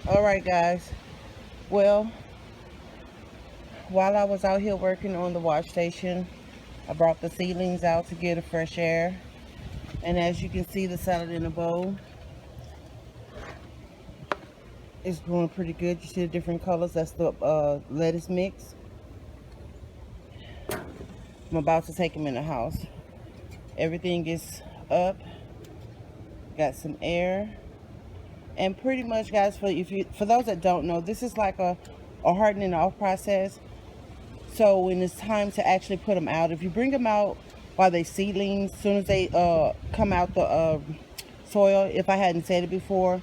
Alright guys, well, while I was out here working on the wash station, I brought the seedlings out to get a fresh air. And as you can see, the salad in a bowl is growing pretty good. You see the different colors? That's the lettuce mix. I'm about to take them in the house. Everything is up. Got some air. And pretty much, guys, for those that don't know, this is like a hardening off process. So when it's time to actually put them out, if you bring them out while they seedlings, as soon as they come out the soil, if I hadn't said it before,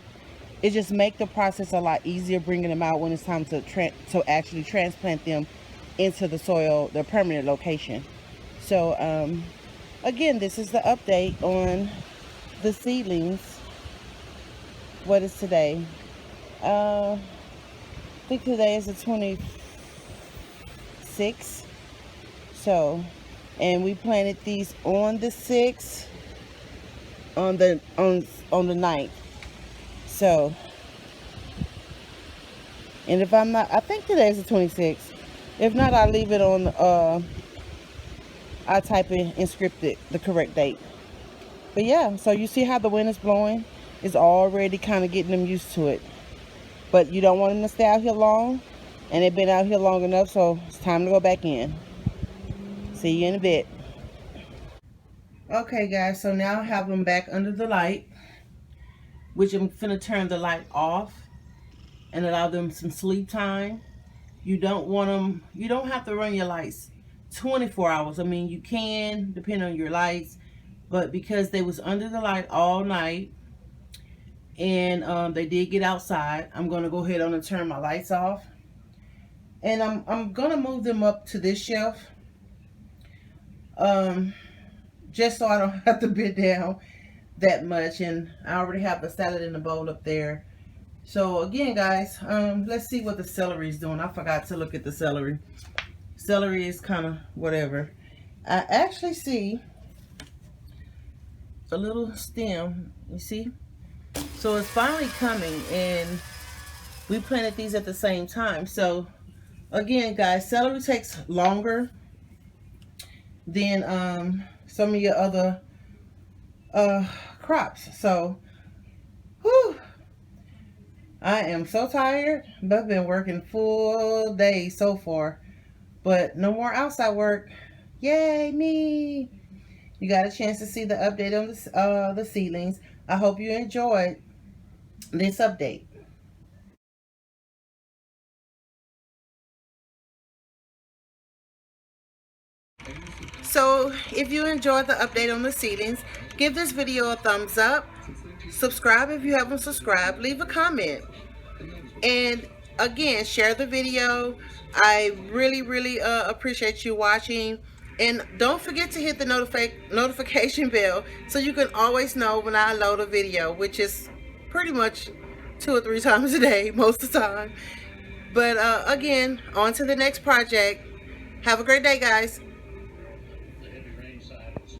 it just make the process a lot easier bringing them out when it's time to actually transplant them into the soil, their permanent location. So again, this is the update on the seedlings. What is today? I think today is the 26th. So, and we planted these on the 6th, on the 9th. So, and if I'm not, I think today is the 26th. If not, I'll leave it on. I'll type in and script it the correct date. But yeah, so you see how the wind is blowing? It's already kind of getting them used to it. But you don't want them to stay out here long. And they've been out here long enough, so it's time to go back in. See you in a bit. Okay, guys, so now I have them back under the light, which I'm finna turn the light off and allow them some sleep time. You don't want them, you don't have to run your lights 24 hours. I mean, you can, depending on your lights, but because they was under the light all night, and they did get outside, I'm gonna go ahead on and turn my lights off. And I'm gonna move them up to this shelf, just so I don't have to bend down that much. And I already have the salad in the bowl up there. So again, guys, let's see what the celery is doing. I forgot to look at the celery. Celery is kind of whatever. I actually see a little stem, you see? So it's finally coming, and we planted these at the same time. So again, guys, celery takes longer than some of your other crops. So, whew, I am so tired, but I've been working full days so far. But no more outside work. Yay, me! You got a chance to see the update on the seedlings. I hope you enjoyed this update. So if you enjoyed the update on the seedlings, give this video a thumbs up, subscribe if you haven't subscribed, leave a comment, and again, share the video. I really appreciate you watching, and don't forget to hit the notification bell so you can always know when I load a video, which is pretty much 2 or 3 times a day most of the time. But again, on to the next project. Have a great day, guys.